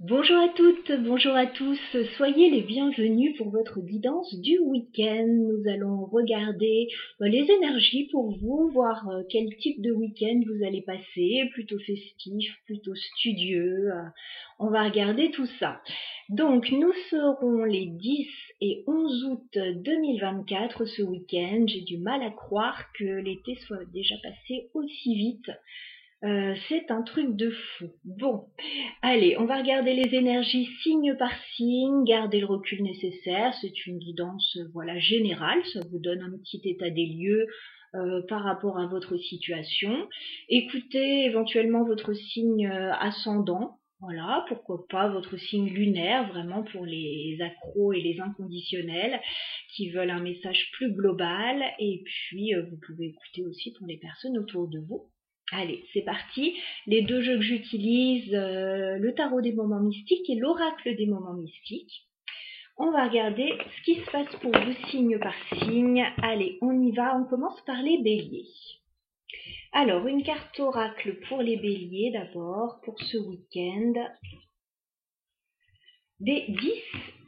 Bonjour à toutes, bonjour à tous, soyez les bienvenus pour votre guidance du week-end. Nous allons regarder les énergies pour vous, voir quel type de week-end vous allez passer, plutôt festif, plutôt studieux. On va regarder tout ça. Donc nous serons les 10 et 11 août 2024 ce week-end. J'ai du mal à croire que l'été soit déjà passé aussi vite. C'est un truc de fou. Bon, allez, on va regarder les énergies signe par signe, garder le recul nécessaire. C'est une guidance voilà, générale, ça vous donne un petit état des lieux par rapport à votre situation. Écoutez éventuellement votre signe ascendant. Voilà, pourquoi pas votre signe lunaire, vraiment pour les accros et les inconditionnels qui veulent un message plus global. Et puis, vous pouvez écouter aussi pour les personnes autour de vous. Allez, c'est parti. Les deux jeux que j'utilise, le tarot des moments mystiques et l'oracle des moments mystiques. On va regarder ce qui se passe pour vous signe par signe. Allez, on y va. On commence par les béliers. Alors, une carte oracle pour les béliers d'abord, pour ce week-end. Des 10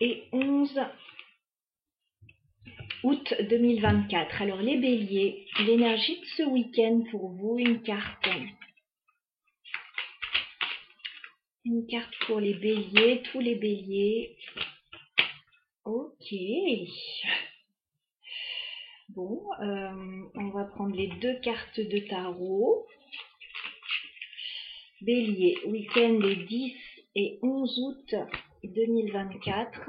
et 11 août 2024. Alors, les béliers, l'énergie de ce week-end pour vous, une carte pour les béliers, tous les béliers. Ok. Bon, on va prendre les deux cartes de tarot. Bélier, week-end des 10 et 11 août 2024.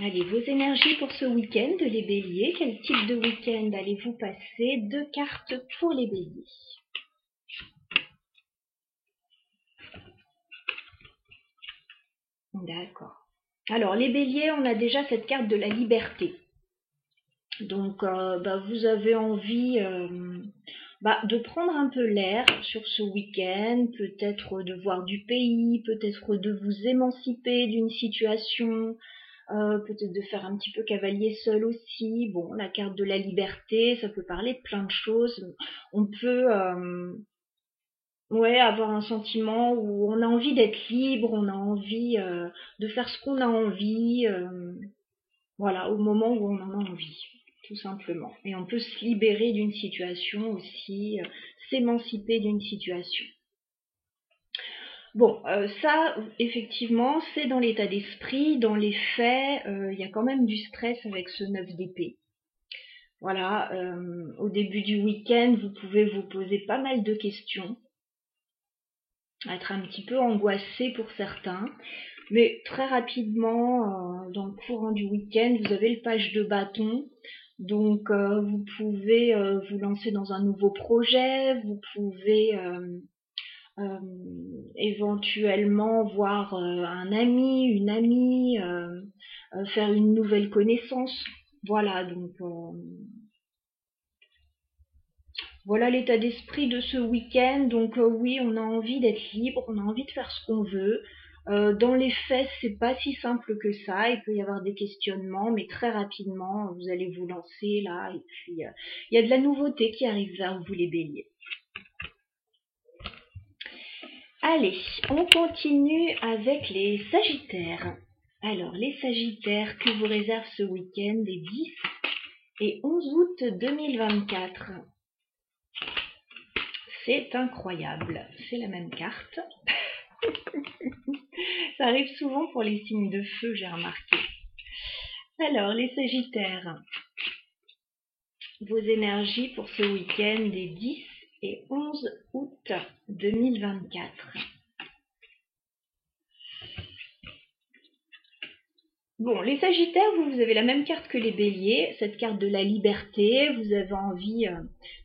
Allez, vos énergies pour ce week-end, les béliers. Quel type de week-end allez-vous passer? Deux cartes pour les béliers. D'accord. Alors, les béliers, on a déjà cette carte de la liberté. Donc, vous avez envie de prendre un peu l'air sur ce week-end, peut-être de voir du pays, peut-être de vous émanciper d'une situation, peut-être de faire un petit peu cavalier seul aussi. Bon, la carte de la liberté, ça peut parler de plein de choses. On peut avoir un sentiment où on a envie d'être libre, on a envie de faire ce qu'on a envie, voilà, au moment où on en a envie, tout simplement. Et on peut se libérer d'une situation aussi, s'émanciper d'une situation. Bon, ça, effectivement, c'est dans l'état d'esprit. Dans les faits, il y a quand même du stress avec ce 9 d'épée. Voilà, au début du week-end, vous pouvez vous poser pas mal de questions, être un petit peu angoissé pour certains, mais très rapidement, dans le courant du week-end, vous avez le page de bâton, donc vous pouvez vous lancer dans un nouveau projet, vous pouvez éventuellement voir un ami, une amie, faire une nouvelle connaissance. Voilà, donc voilà l'état d'esprit de ce week-end. Donc oui, on a envie d'être libre, on a envie de faire ce qu'on veut. Dans les faits, c'est pas si simple que ça. Il peut y avoir des questionnements, mais très rapidement, vous allez vous lancer là. Et puis, il y a de la nouveauté qui arrive vers vous, les béliers. Allez, on continue avec les sagittaires. Alors, les sagittaires, que vous réserve ce week-end des 10 et 11 août 2024. C'est incroyable, c'est la même carte. Ça arrive souvent pour les signes de feu, j'ai remarqué. Alors, les sagittaires, vos énergies pour ce week-end des 10 et 11 août 2024. Bon, les sagittaires, vous avez la même carte que les béliers, cette carte de la liberté. Vous avez envie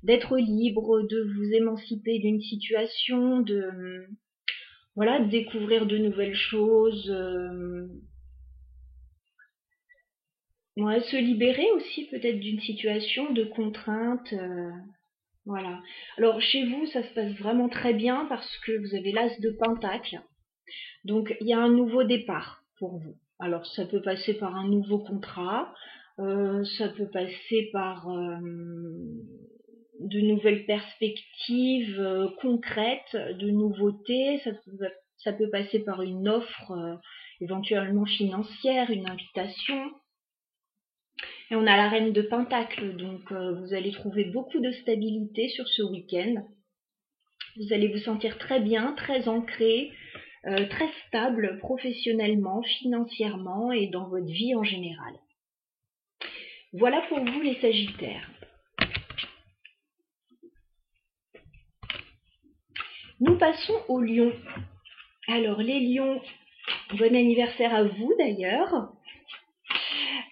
d'être libre, de vous émanciper d'une situation, de découvrir de nouvelles choses. Se libérer aussi peut-être d'une situation de contrainte. Voilà. Alors chez vous, ça se passe vraiment très bien parce que vous avez l'as de pentacle. Donc il y a un nouveau départ pour vous. Alors ça peut passer par un nouveau contrat, ça peut passer par de nouvelles perspectives concrètes, de nouveautés, ça peut passer par une offre éventuellement financière, une invitation. Et on a la reine de Pentacle, donc vous allez trouver beaucoup de stabilité sur ce week-end. Vous allez vous sentir très bien, très ancré, très stable professionnellement, financièrement et dans votre vie en général. Voilà pour vous les Sagittaires. Nous passons aux Lions. Alors les Lions, bon anniversaire à vous d'ailleurs.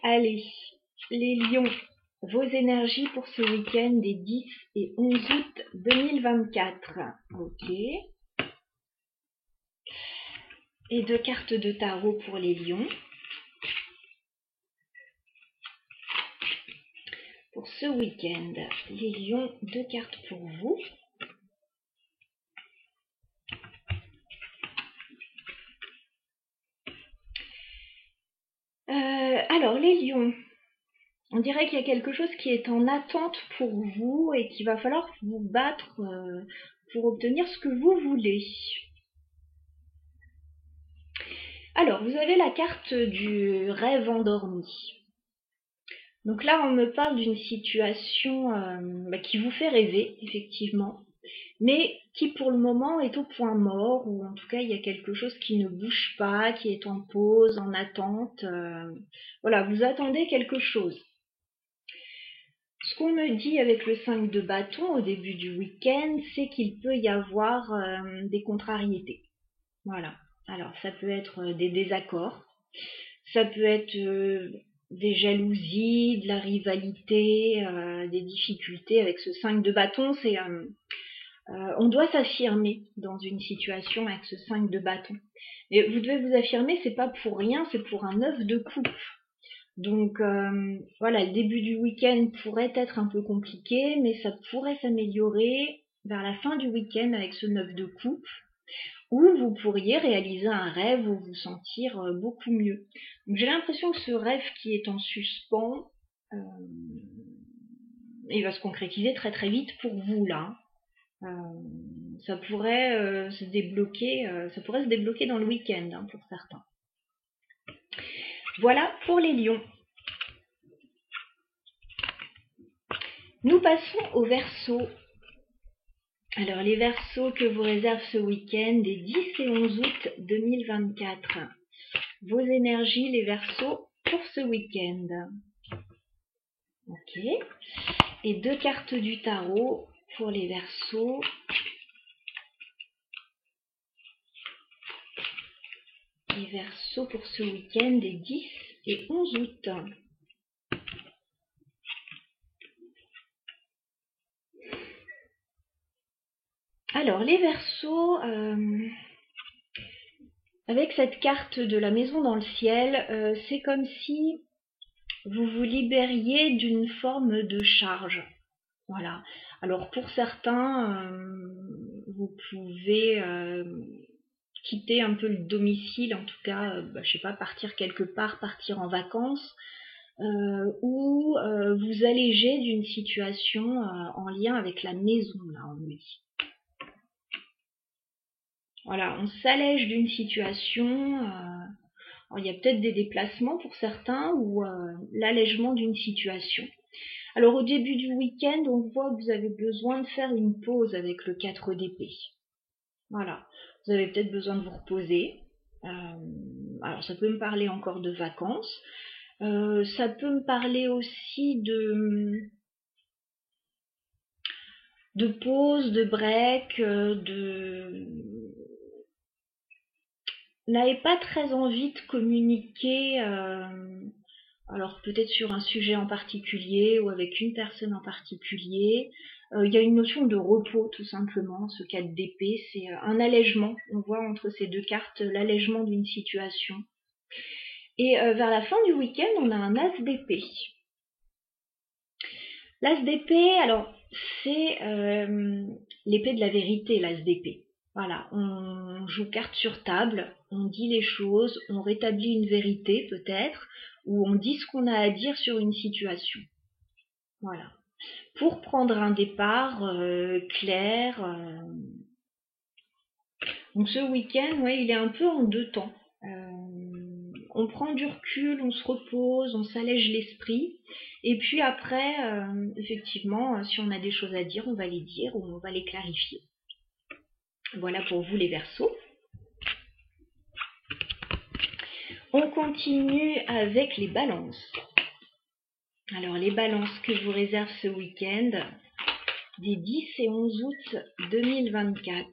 Allez, les Lions, vos énergies pour ce week-end des 10 et 11 août 2024. Ok. Et 2 cartes de tarot pour les Lions. Pour ce week-end, les Lions, 2 cartes pour vous. Alors les Lions, on dirait qu'il y a quelque chose qui est en attente pour vous et qu'il va falloir vous battre pour obtenir ce que vous voulez. Alors, vous avez la carte du rêve endormi. Donc là, on me parle d'une situation qui vous fait rêver, effectivement, mais qui pour le moment est au point mort, ou en tout cas, il y a quelque chose qui ne bouge pas, qui est en pause, en attente. Voilà, vous attendez quelque chose. Ce qu'on me dit avec le 5 de bâton au début du week-end, c'est qu'il peut y avoir des contrariétés. Voilà. Alors, ça peut être des désaccords, ça peut être des jalousies, de la rivalité, des difficultés. Avec ce 5 de bâton, c'est on doit s'affirmer dans une situation avec ce 5 de bâton. Et vous devez vous affirmer, c'est pas pour rien, c'est pour un 9 de coupe. Donc voilà, le début du week-end pourrait être un peu compliqué, mais ça pourrait s'améliorer vers la fin du week-end avec ce 9 de coupe, où vous pourriez réaliser un rêve ou vous sentir beaucoup mieux. Donc j'ai l'impression que ce rêve qui est en suspens, il va se concrétiser très très vite pour vous là. Ça pourrait se débloquer, dans le week-end hein, pour certains. Voilà pour les Lions. Nous passons aux Verseaux. Alors les Verseaux que vous réserve ce week-end des 10 et 11 août 2024. Vos énergies les Verseaux pour ce week-end. Ok. Et 2 cartes du tarot pour les Verseaux. Les Verseaux pour ce week-end des 10 et 11 août. Alors les Verseaux, avec cette carte de la maison dans le ciel, c'est comme si vous vous libériez d'une forme de charge. Voilà. Alors pour certains, vous pouvez quitter un peu le domicile, en tout cas, je sais pas, partir quelque part, partir en vacances, ou vous alléger d'une situation en lien avec la maison, là, on me dit. Voilà, on s'allège d'une situation, il y a peut-être des déplacements pour certains, ou l'allègement d'une situation. Alors au début du week-end, on voit que vous avez besoin de faire une pause avec le 4 d'épée. Voilà, vous avez peut-être besoin de vous reposer. Alors ça peut me parler encore de vacances. Ça peut me parler aussi de pause, de break, n'avez pas très envie de communiquer, alors peut-être sur un sujet en particulier ou avec une personne en particulier. Il y a une notion de repos tout simplement, ce 4 d'épée, c'est un allègement. On voit entre ces 2 cartes l'allègement d'une situation. Et vers la fin du week-end, on a un as d'épée. L'as d'épée, alors c'est l'épée de la vérité, l'as d'épée. Voilà, on joue carte sur table, on dit les choses, on rétablit une vérité peut-être, ou on dit ce qu'on a à dire sur une situation. Voilà. Pour prendre un départ clair. Donc ce week-end, ouais, il est un peu en deux temps. On prend du recul, on se repose, on s'allège l'esprit. Et puis après, effectivement, si on a des choses à dire, on va les dire ou on va les clarifier. Voilà pour vous les Verseaux. On continue avec les balances. Alors les balances que je vous réserve ce week-end, des 10 et 11 août 2024.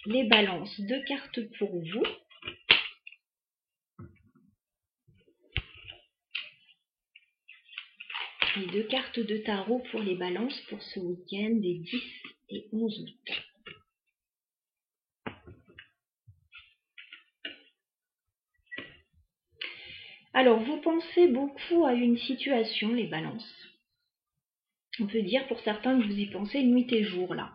Les balances, 2 cartes pour vous. Et 2 cartes de tarot pour les balances pour ce week-end des 10 et 11 août. Alors, vous pensez beaucoup à une situation, les balances. On peut dire pour certains que vous y pensez nuit et jour, là.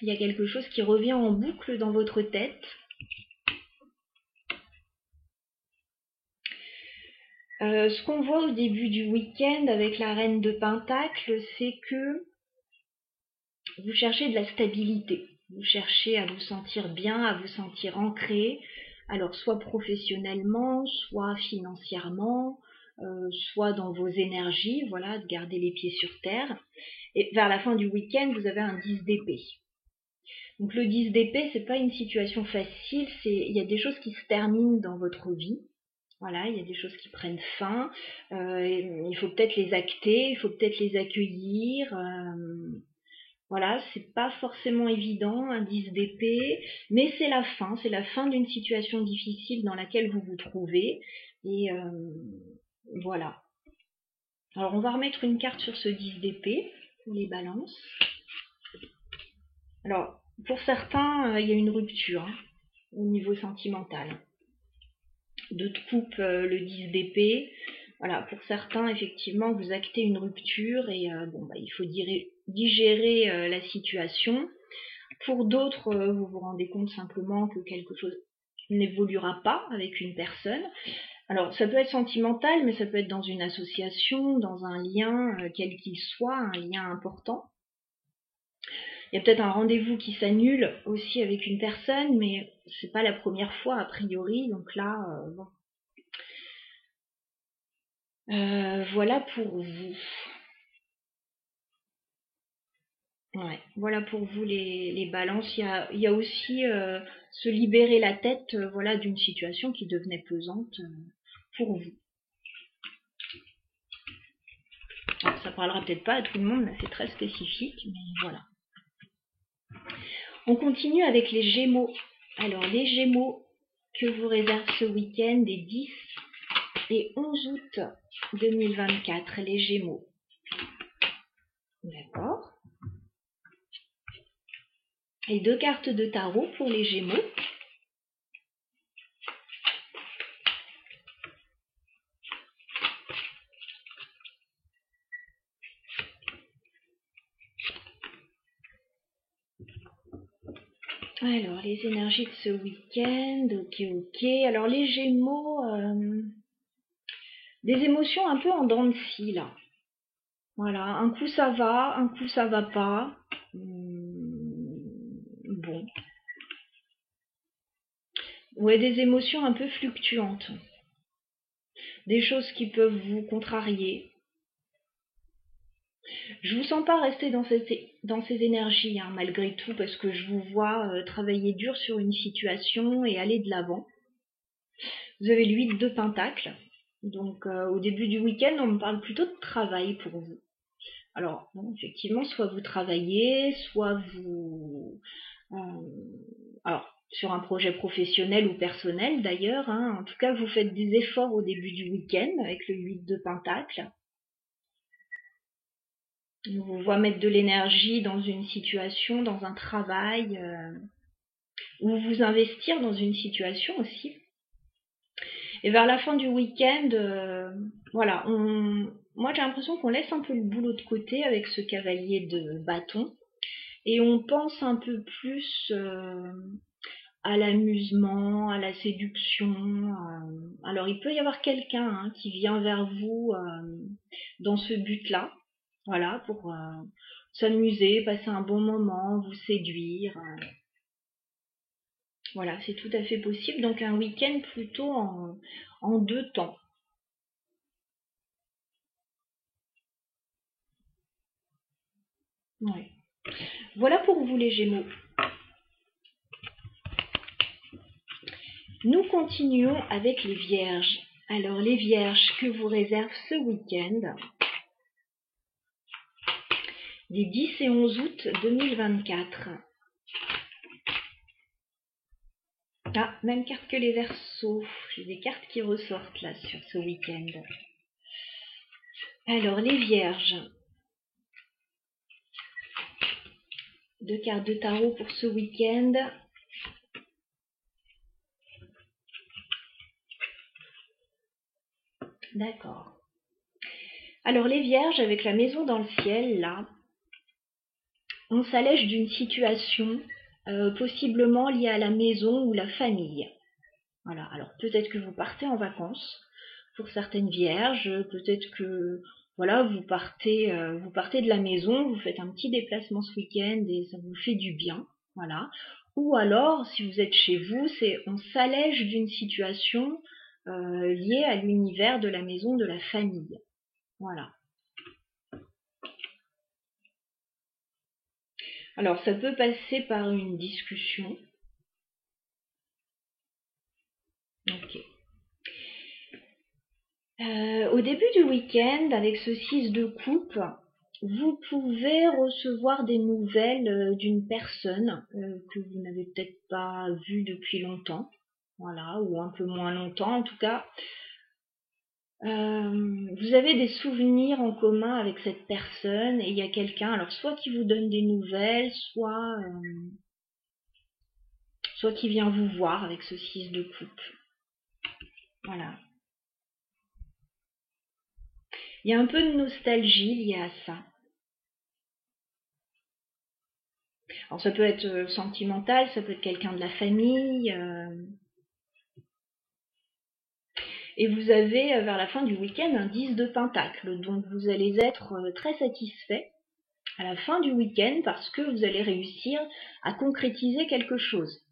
Il y a quelque chose qui revient en boucle dans votre tête. Ce qu'on voit au début du week-end avec la reine de Pentacle, c'est que vous cherchez de la stabilité. Vous cherchez à vous sentir bien, à vous sentir ancré. Alors, soit professionnellement, soit financièrement, soit dans vos énergies, voilà, de garder les pieds sur terre. Et vers la fin du week-end, vous avez un 10 d'épée. Donc le 10 d'épée, c'est pas une situation facile, il y a des choses qui se terminent dans votre vie. Voilà, il y a des choses qui prennent fin. Il faut peut-être les acter, il faut peut-être les accueillir. Voilà, c'est pas forcément évident, un 10 d'épée, mais c'est la fin d'une situation difficile dans laquelle vous vous trouvez. Et voilà. Alors on va remettre une carte sur ce 10 d'épée pour les balances. Alors, pour certains, il y a une rupture au niveau sentimental. D'autres coupent le 10 d'épée. Voilà, pour certains, effectivement, vous actez une rupture et il faut digérer la situation. Pour d'autres, vous vous rendez compte simplement que quelque chose n'évoluera pas avec une personne. Alors, ça peut être sentimental, mais ça peut être dans une association, dans un lien, quel qu'il soit, un lien important. Il y a peut-être un rendez-vous qui s'annule aussi avec une personne, mais c'est pas la première fois a priori, donc là, bon. Voilà pour vous. Ouais, voilà pour vous les balances. Il y a aussi se libérer la tête, voilà, d'une situation qui devenait pesante pour vous. Alors, ça parlera peut-être pas à tout le monde, là c'est très spécifique, mais voilà. On continue avec les Gémeaux. Alors les Gémeaux que vous réserve ce week-end des 10 et 11 août 2024, les Gémeaux. D'accord. Et 2 cartes de tarot pour les Gémeaux. Alors, les énergies de ce week-end, ok. Alors, les Gémeaux, des émotions un peu en dents de scie, là. Voilà, un coup ça va pas. Bon. Ouais, des émotions un peu fluctuantes. Des choses qui peuvent vous contrarier. Je vous sens pas rester dans ces énergies, hein, malgré tout, parce que je vous vois travailler dur sur une situation et aller de l'avant. Vous avez le 8 de Pentacle. Donc, au début du week-end, on me parle plutôt de travail pour vous. Alors, bon, effectivement, soit vous travaillez, soit vous... alors, sur un projet professionnel ou personnel d'ailleurs, hein, en tout cas, vous faites des efforts au début du week-end avec le 8 de Pentacle. On vous voit mettre de l'énergie dans une situation, dans un travail, ou vous investir dans une situation aussi. Et vers la fin du week-end, voilà, moi j'ai l'impression qu'on laisse un peu le boulot de côté avec ce cavalier de bâton et on pense un peu plus à l'amusement, à la séduction. Alors il peut y avoir quelqu'un qui vient vers vous dans ce but-là, voilà, pour s'amuser, passer un bon moment, vous séduire. Voilà, c'est tout à fait possible. Donc un week-end plutôt en 2 temps. Ouais. Voilà pour vous les Gémeaux. Nous continuons avec les Vierges. Alors les Vierges, que vous réserve ce week-end des 10 et 11 août 2024. Ah, même carte que les Verseaux. J'ai des cartes qui ressortent là sur ce week-end. Alors les Vierges. 2 cartes de tarot pour ce week-end. D'accord. Alors les Vierges, avec la maison dans le ciel, là, on s'allège d'une situation possiblement liée à la maison ou la famille. Voilà, alors peut-être que vous partez en vacances pour certaines Vierges, peut-être que voilà, vous partez de la maison, vous faites un petit déplacement ce week-end et ça vous fait du bien, voilà. Ou alors, si vous êtes chez vous, on s'allège d'une situation liée à l'univers de la maison, de la famille, voilà. Alors, ça peut passer par une discussion. Ok. Au début du week-end, avec ce 6 de coupe, vous pouvez recevoir des nouvelles d'une personne que vous n'avez peut-être pas vue depuis longtemps, voilà, ou un peu moins longtemps en tout cas. Vous avez des souvenirs en commun avec cette personne et il y a quelqu'un, alors soit qui vous donne des nouvelles, soit qui vient vous voir avec ce 6 de coupe. Voilà. Il y a un peu de nostalgie liée à ça. Alors ça peut être sentimental, ça peut être quelqu'un de la famille. Et vous avez vers la fin du week-end un 10 de pentacle. Donc vous allez être très satisfait à la fin du week-end parce que vous allez réussir à concrétiser quelque chose.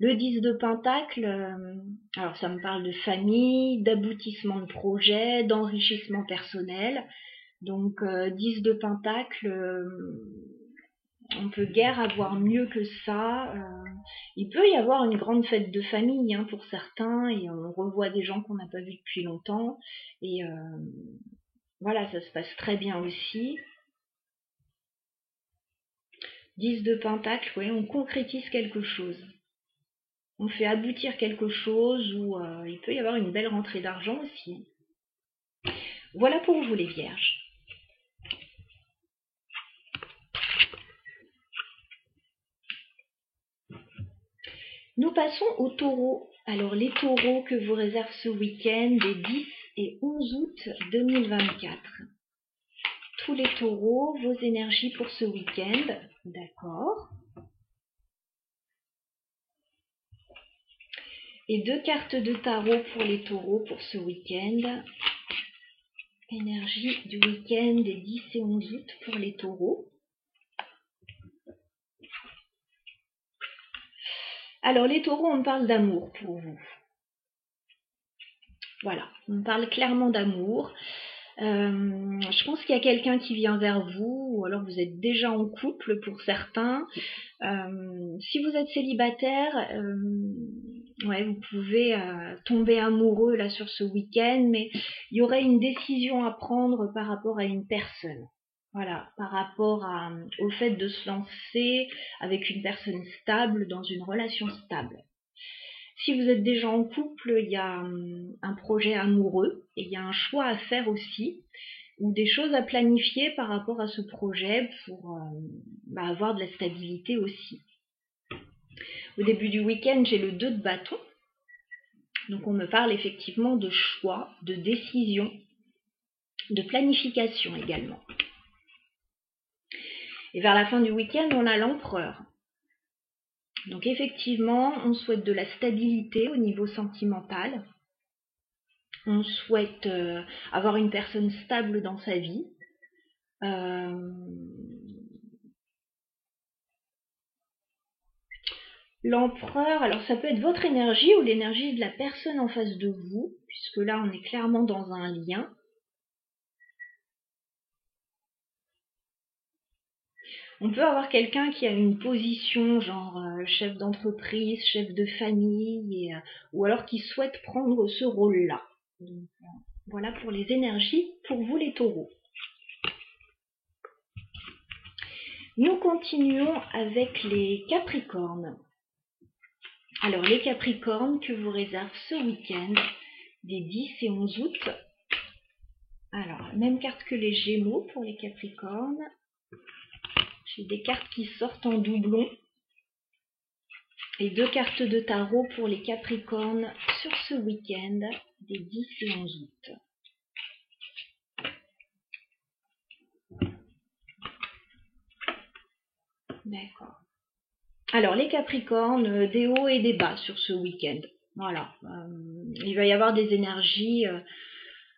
Le 10 de pentacle, alors ça me parle de famille, d'aboutissement de projet, d'enrichissement personnel. Donc 10 de pentacle, on peut guère avoir mieux que ça. Il peut y avoir une grande fête de famille pour certains et on revoit des gens qu'on n'a pas vus depuis longtemps et voilà, ça se passe très bien aussi. 10 de pentacle, ouais, on concrétise quelque chose. On fait aboutir quelque chose ou il peut y avoir une belle rentrée d'argent aussi. Voilà pour vous les Vierges. Nous passons aux taureaux. Alors les taureaux que vous réserve ce week-end des 10 et 11 août 2024. Tous les taureaux, vos énergies pour ce week-end. D'accord. Et 2 cartes de tarot pour les taureaux pour ce week-end. Énergie du week-end des 10 et 11 août pour les taureaux. Alors les taureaux, on parle d'amour pour vous. Voilà, on parle clairement d'amour. Je pense qu'il y a quelqu'un qui vient vers vous, ou alors vous êtes déjà en couple pour certains. Si vous êtes célibataire, ouais, vous pouvez tomber amoureux là sur ce week-end, mais il y aurait une décision à prendre par rapport à une personne. Voilà, par rapport au fait de se lancer avec une personne stable dans une relation stable. Si vous êtes déjà en couple, il y a un projet amoureux et il y a un choix à faire aussi, ou des choses à planifier par rapport à ce projet pour avoir de la stabilité aussi. Au début du week-end, j'ai le 2 de bâton. Donc on me parle effectivement de choix, de décision, de planification également. Et vers la fin du week-end, on a l'empereur. Donc effectivement, on souhaite de la stabilité au niveau sentimental. On souhaite avoir une personne stable dans sa vie. L'empereur, alors ça peut être votre énergie ou l'énergie de la personne en face de vous, puisque là on est clairement dans un lien. On peut avoir quelqu'un qui a une position genre chef d'entreprise, chef de famille, ou alors qui souhaite prendre ce rôle-là. Donc, voilà pour les énergies pour vous les taureaux. Nous continuons avec les capricornes. Alors les capricornes que vous réserve ce week-end des 10 et 11 août. Alors, même carte que les Gémeaux pour les capricornes. J'ai des cartes qui sortent en doublon. Et 2 cartes de tarot pour les capricornes sur ce week-end des 10 et 11 août. D'accord. Alors les capricornes, des hauts et des bas sur ce week-end. Voilà. Il va y avoir des énergies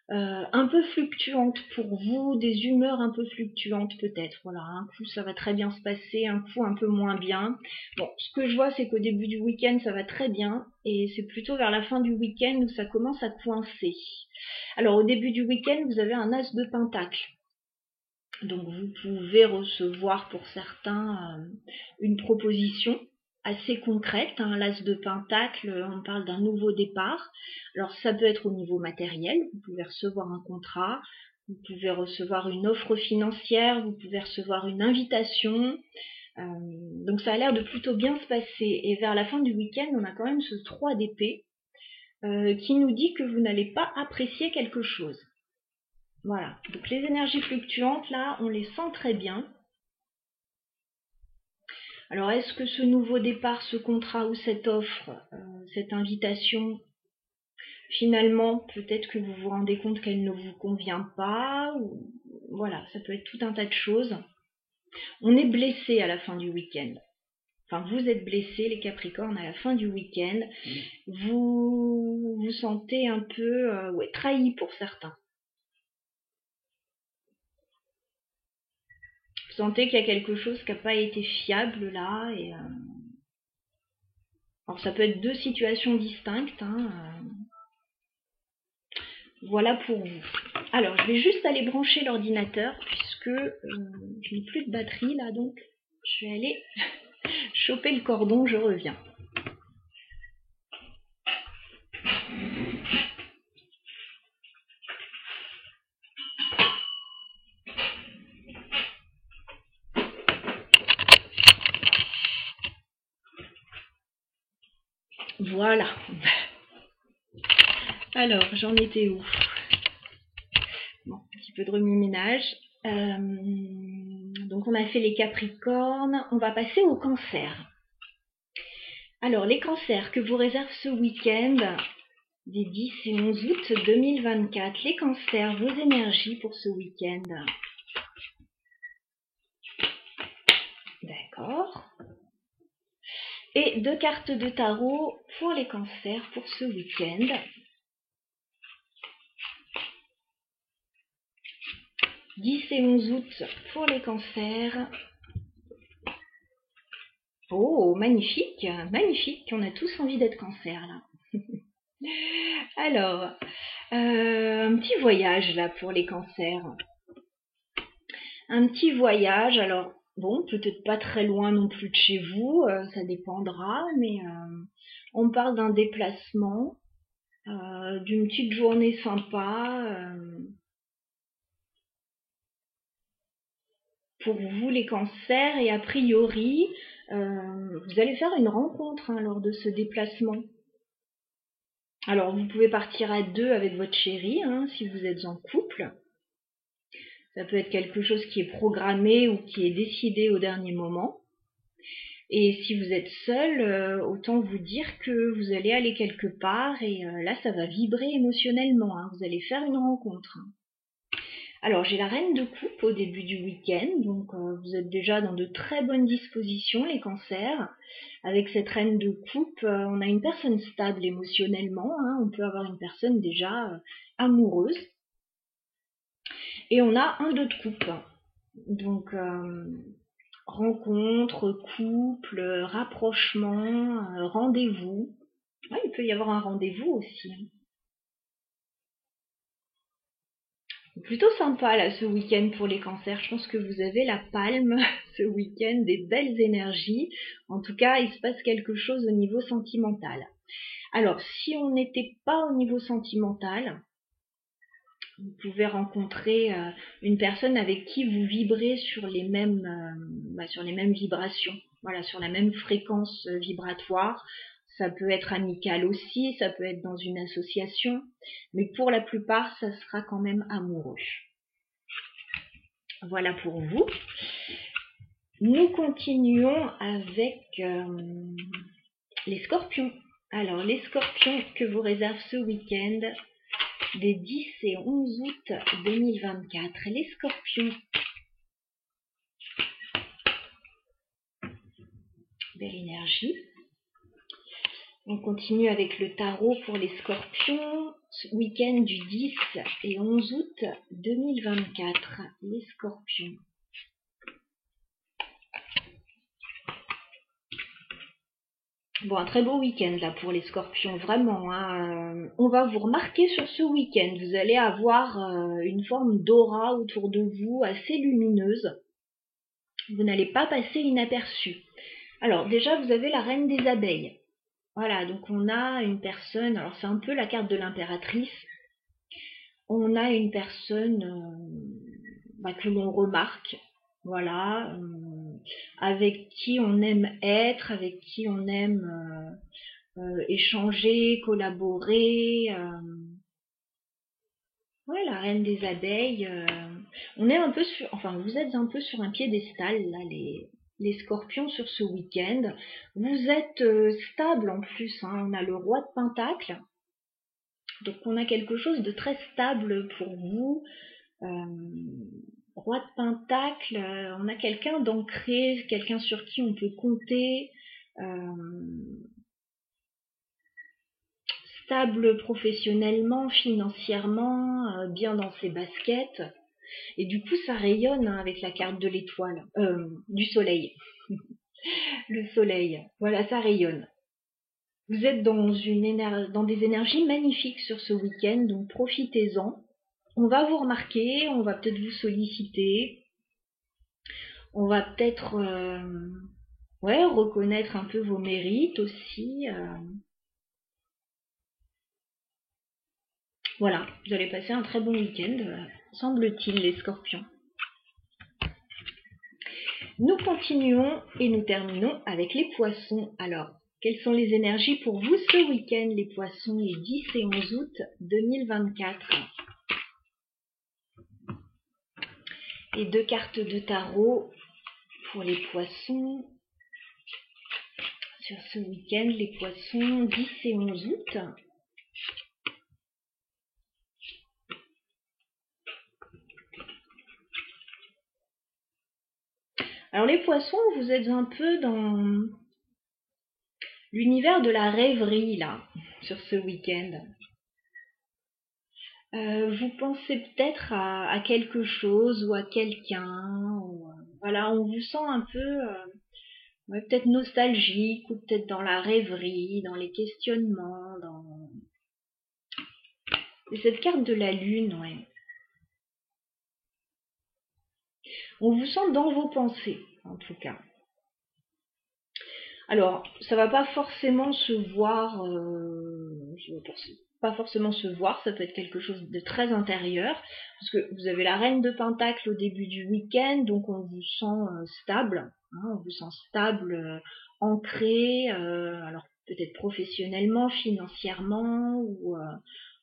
un peu fluctuantes pour vous, des humeurs un peu fluctuantes peut-être. Voilà, un coup ça va très bien se passer, un coup un peu moins bien. Bon, ce que je vois c'est qu'au début du week-end ça va très bien et c'est plutôt vers la fin du week-end où ça commence à coincer. Alors au début du week-end vous avez un as de pentacle. Donc vous pouvez recevoir pour certains une proposition assez concrète, hein, l'as de pentacle, on parle d'un nouveau départ. Alors ça peut être au niveau matériel, vous pouvez recevoir un contrat, vous pouvez recevoir une offre financière, vous pouvez recevoir une invitation. Donc ça a l'air de plutôt bien se passer. Et vers la fin du week-end, on a quand même ce 3 d'épée qui nous dit que vous n'allez pas apprécier quelque chose. Voilà, donc les énergies fluctuantes, là, on les sent très bien. Alors, est-ce que ce nouveau départ, ce contrat ou cette offre, cette invitation, finalement, peut-être que vous vous rendez compte qu'elle ne vous convient pas, ou voilà, ça peut être tout un tas de choses. On est blessé à la fin du week-end. Enfin, vous êtes blessés, les Capricornes, à la fin du week-end. Vous vous sentez un peu trahi pour certains. Vous sentez qu'il y a quelque chose qui n'a pas été fiable là. Alors ça peut être 2 situations distinctes. Voilà pour vous. Alors je vais juste aller brancher l'ordinateur puisque je n'ai plus de batterie là, donc je vais aller choper le cordon, je reviens. Voilà. Alors, j'en étais où? Bon, un petit peu de remue-ménage. Donc, on a fait les Capricornes. On va passer au Cancer. Alors, les Cancers que vous réserve ce week-end des 10 et 11 août 2024. Les Cancers, vos énergies pour ce week-end. D'accord. Et 2 cartes de tarot pour les Cancers pour ce week-end. 10 et 11 août pour les Cancers. Oh, magnifique, magnifique. On a tous envie d'être Cancer là. Alors, un petit voyage là pour les Cancers. Un petit voyage, alors bon, peut-être pas très loin non plus de chez vous, ça dépendra, mais on parle d'un déplacement, d'une petite journée sympa. Pour vous les Cancers, et a priori, vous allez faire une rencontre lors de ce déplacement. Alors vous pouvez partir à 2 avec votre chéri, si vous êtes en couple. Ça peut être quelque chose qui est programmé ou qui est décidé au dernier moment. Et si vous êtes seul, autant vous dire que vous allez aller quelque part et là ça va vibrer émotionnellement, vous allez faire une rencontre. Alors, j'ai la reine de coupe au début du week-end, donc vous êtes déjà dans de très bonnes dispositions, les cancers. Avec cette reine de coupe, on a une personne stable émotionnellement, hein, on peut avoir une personne déjà amoureuse. Et on a un 2 de coupe, donc rencontre, couple, rapprochement, rendez-vous. Ouais, il peut y avoir un rendez-vous aussi. Plutôt sympa là ce week-end pour les cancers. Je pense que vous avez la palme ce week-end, des belles énergies. En tout cas, il se passe quelque chose au niveau sentimental. Alors, si on n'était pas au niveau sentimental, vous pouvez rencontrer une personne avec qui vous vibrez sur les mêmes vibrations. Voilà, sur la même fréquence vibratoire. Ça peut être amical aussi, ça peut être dans une association, mais pour la plupart, ça sera quand même amoureux. Voilà pour vous. Nous continuons avec les scorpions. Alors, les scorpions que vous réserve ce week-end des 10 et 11 août 2024. Les scorpions. Belle énergie. On continue avec le tarot pour les scorpions. Week-end du 10 et 11 août 2024. Les scorpions. Bon, un très beau week-end là pour les scorpions, vraiment. Hein. On va vous remarquer sur ce week-end. Vous allez avoir une forme d'aura autour de vous assez lumineuse. Vous n'allez pas passer inaperçu. Alors déjà, vous avez la reine des abeilles. Voilà, donc on a une personne, alors c'est un peu la carte de l'impératrice. On a une personne que l'on remarque, voilà, avec qui on aime être, avec qui on aime échanger, collaborer. Ouais, la reine des abeilles. On est un peu sur, enfin, vous êtes un peu sur un piédestal là, les scorpions sur ce week-end. Vous êtes stable en plus. Hein, on a le roi de Pentacle. Donc on a quelque chose de très stable pour vous. Roi de Pentacle, on a quelqu'un d'ancré, quelqu'un sur qui on peut compter. Stable professionnellement, financièrement, bien dans ses baskets. Et du coup, ça rayonne hein, avec la carte de l'étoile, du soleil. Le soleil, voilà, ça rayonne. Vous êtes dans des énergies magnifiques sur ce week-end, donc profitez-en. On va vous remarquer, on va peut-être vous solliciter, on va peut-être reconnaître un peu vos mérites aussi. Voilà, vous allez passer un très bon week-end, semble-t-il, les scorpions. Nous continuons et nous terminons avec les poissons. Alors, quelles sont les énergies pour vous ce week-end, les poissons, les 10 et 11 août 2024? Et 2 cartes de tarot pour les poissons. Sur ce week-end, les poissons, 10 et 11 août. Alors les poissons, vous êtes un peu dans l'univers de la rêverie là, sur ce week-end. Vous pensez peut-être à quelque chose ou à quelqu'un. Voilà, on vous sent un peu peut-être nostalgique ou peut-être dans la rêverie, dans les questionnements. C'est cette carte de la lune, ouais. On vous sent dans vos pensées, en tout cas. Alors, ça va pas forcément se voir, pas forcément se voir, ça peut être quelque chose de très intérieur, parce que vous avez la reine de Pentacle au début du week-end, donc on vous sent stable, hein, on vous sent stable, ancré, alors peut-être professionnellement, financièrement, ou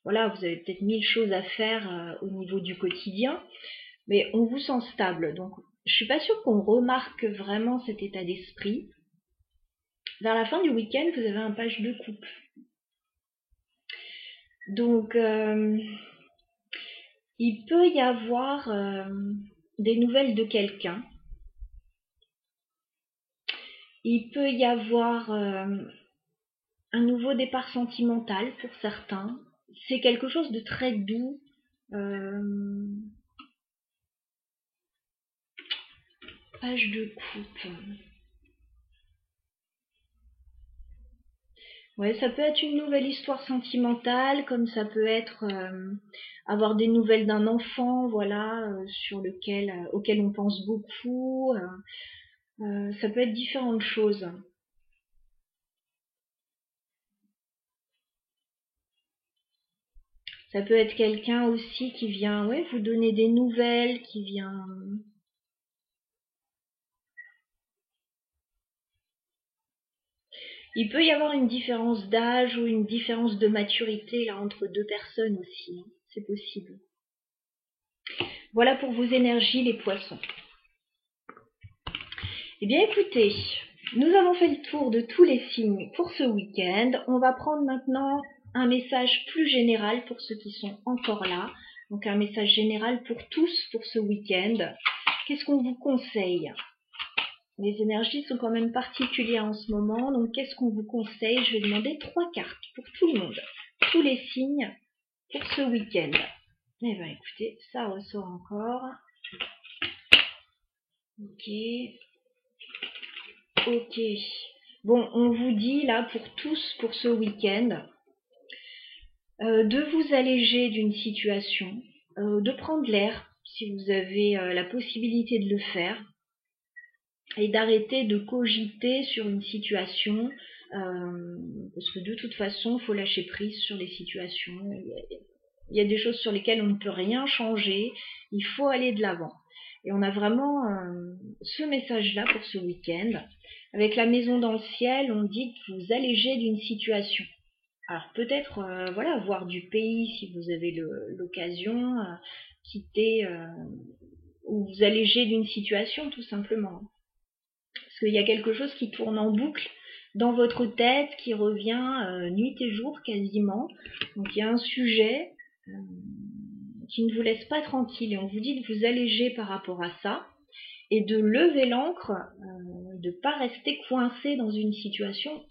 voilà, vous avez peut-être 1000 choses à faire au niveau du quotidien, mais on vous sent stable, donc je suis pas sûre qu'on remarque vraiment cet état d'esprit. Vers la fin du week-end, vous avez un page de coupe. Donc, Il peut y avoir des nouvelles de quelqu'un. Il peut y avoir un nouveau départ sentimental pour certains. C'est quelque chose de très doux. Page de coupe. Ouais, ça peut être une nouvelle histoire sentimentale, comme ça peut être avoir des nouvelles d'un enfant, voilà, auquel on pense beaucoup. Ça peut être différentes choses. Ça peut être quelqu'un aussi qui vient, ouais, vous donner des nouvelles, qui vient. Il peut y avoir une différence d'âge ou une différence de maturité là entre deux personnes aussi, hein. C'est possible. Voilà pour vos énergies, les poissons. Eh bien écoutez, nous avons fait le tour de tous les signes pour ce week-end. On va prendre maintenant un message plus général pour ceux qui sont encore là. Donc un message général pour tous pour ce week-end. Qu'est-ce qu'on vous conseille? Les énergies sont quand même particulières en ce moment, donc qu'est-ce qu'on vous conseille? Je vais demander 3 cartes pour tout le monde, tous les signes pour ce week-end. Eh bien écoutez, ça ressort encore. Ok. Ok. Bon, on vous dit là pour tous pour ce week-end de vous alléger d'une situation, de prendre l'air si vous avez la possibilité de le faire, et d'arrêter de cogiter sur une situation, parce que de toute façon, il faut lâcher prise sur les situations. Il y a des choses sur lesquelles on ne peut rien changer, il faut aller de l'avant. Et on a vraiment ce message-là pour ce week-end. Avec la maison dans le ciel, on dit que vous allégez d'une situation. Alors peut-être, voilà, voir du pays si vous avez l'occasion, quitter ou vous alléger d'une situation tout simplement. Parce qu'il y a quelque chose qui tourne en boucle dans votre tête, qui revient nuit et jour quasiment. Donc il y a un sujet qui ne vous laisse pas tranquille et on vous dit de vous alléger par rapport à ça et de lever l'ancre, de ne pas rester coincé dans une situation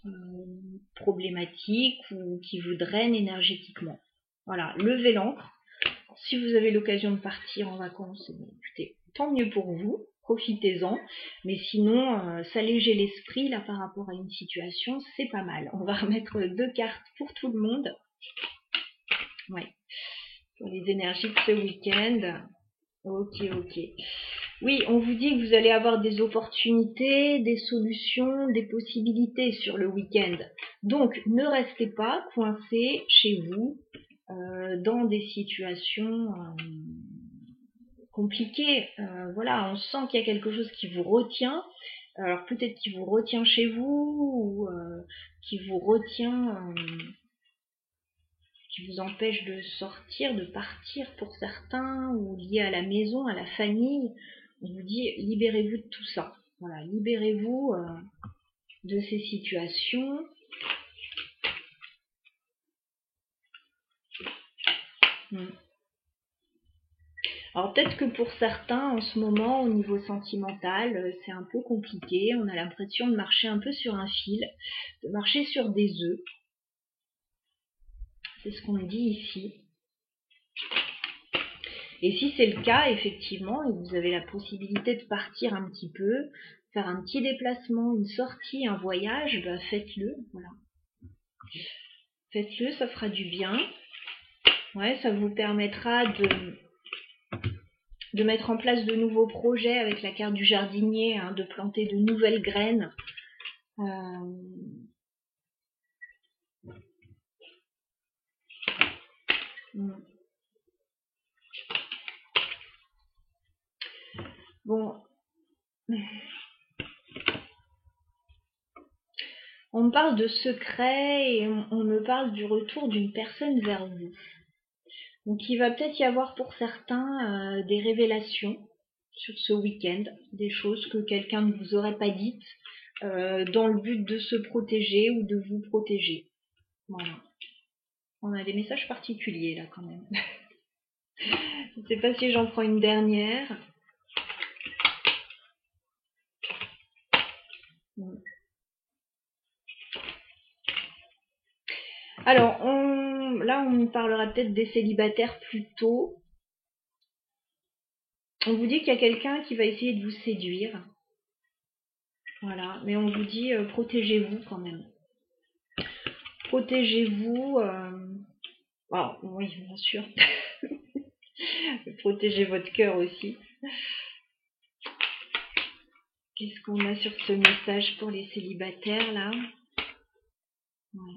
problématique ou qui vous draine énergétiquement. Voilà, levez l'ancre. Si vous avez l'occasion de partir en vacances, écoutez, tant mieux pour vous, profitez-en. Mais sinon, s'alléger l'esprit là par rapport à une situation, c'est pas mal. On va remettre 2 cartes pour tout le monde. Ouais. Pour les énergies de ce week-end. Ok. Oui, on vous dit que vous allez avoir des opportunités, des solutions, des possibilités sur le week-end. Donc, ne restez pas coincés chez vous dans des situations compliquées. Voilà, on sent qu'il y a quelque chose qui vous retient. Alors peut-être qui vous retient chez vous ou qui vous retient, qui vous empêche de sortir, de partir pour certains ou lié à la maison, à la famille. On vous dit libérez-vous de tout ça. Voilà, libérez-vous de ces situations. Alors peut-être que pour certains, en ce moment, au niveau sentimental, c'est un peu compliqué. On a l'impression de marcher un peu sur un fil, de marcher sur des œufs. C'est ce qu'on me dit ici. Et si c'est le cas, effectivement, et vous avez la possibilité de partir un petit peu, faire un petit déplacement, une sortie, un voyage, bah faites-le. Voilà. Faites-le, ça fera du bien. Ouais, ça vous permettra de mettre en place de nouveaux projets avec la carte du jardinier, hein, de planter de nouvelles graines. Bon. On me parle de secret et on me parle du retour d'une personne vers vous. Donc il va peut-être y avoir pour certains des révélations sur ce week-end, des choses que quelqu'un ne vous aurait pas dites dans le but de se protéger ou de vous protéger. Voilà. On a des messages particuliers là quand même. Je ne sais pas si j'en prends une dernière. Alors, là, on parlera peut-être des célibataires plus tôt. On vous dit qu'il y a quelqu'un qui va essayer de vous séduire. Voilà, mais on vous dit protégez-vous quand même. Protégez-vous. Alors, oui, bien sûr. Protégez votre cœur aussi. Qu'est-ce qu'on a sur ce message pour les célibataires là? Ouais.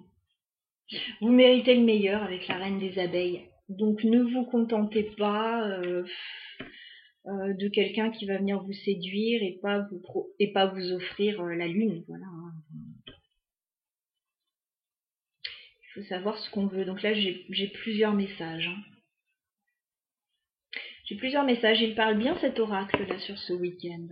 Vous méritez le meilleur avec la reine des abeilles. Donc ne vous contentez pas de quelqu'un qui va venir vous séduire et pas vous offrir la lune. Voilà. Il faut savoir ce qu'on veut. Donc là j'ai plusieurs messages. J'ai plusieurs messages. Il parle bien cet oracle là sur ce week-end.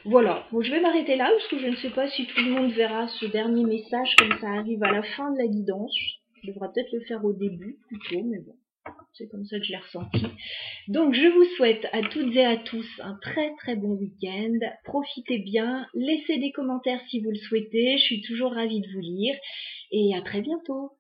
Voilà, bon, je vais m'arrêter là parce que je ne sais pas si tout le monde verra ce dernier message comme ça arrive à la fin de la guidance. Je devrais peut-être le faire au début plutôt, mais bon, c'est comme ça que je l'ai ressenti. Donc je vous souhaite à toutes et à tous un très très bon week-end. Profitez bien, laissez des commentaires si vous le souhaitez, je suis toujours ravie de vous lire et à très bientôt.